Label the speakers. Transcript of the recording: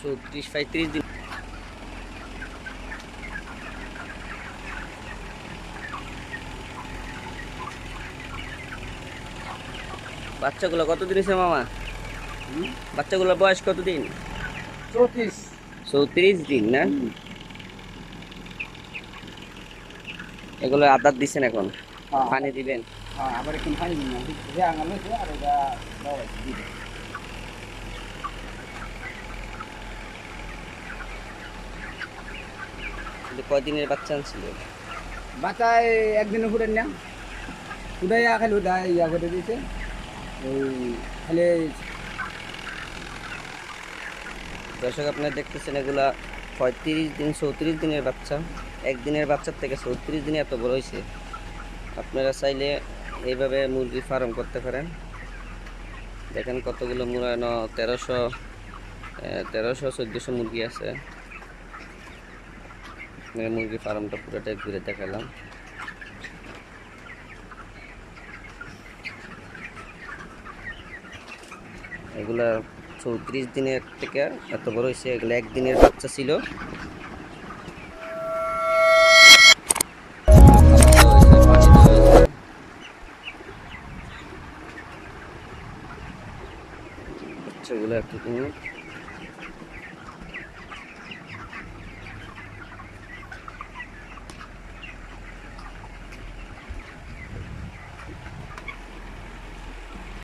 Speaker 1: 34-35 দিন। বাচ্চাগুলো কতদিন হয়েছে মামা? বাচ্চাগুলোর বয়স কতদিন? 34 দিন না? এগুলো আদার দিচ্ছেন এখন? পানি দিবেন?
Speaker 2: আবার একটু পানি দিন না আঙাল হয়েছে আর এটা দাও দিবে।
Speaker 1: কয়দিনের বাচ্চা আনছিল?
Speaker 2: বাচ্চায় একদিনে ফুটেন না ফুটাইয়া খালি ইয়া করে দিয়েছে ওই খালি
Speaker 1: দর্শক আপনারা দেখতেছেন এগুলা 35 দিন 34 দিনের বাচ্চা। একদিনের বাচ্চার থেকে 34 দিনে এত বড় হয়েছে। আপনারা চাইলে এইভাবে মুরগি ফার্ম করতে পারেন। দেখেন কতগুলো মুরানো 1300-1400 মুরগি আছে। মুরগি ফার্মটা পুরোটাই ঘুরে দেখালাম। এগুলা 34 দিনের থেকে এত বড় হয়েছে। এগুলো একদিনের বাচ্চা ছিল। বাচ্চাগুলো একটু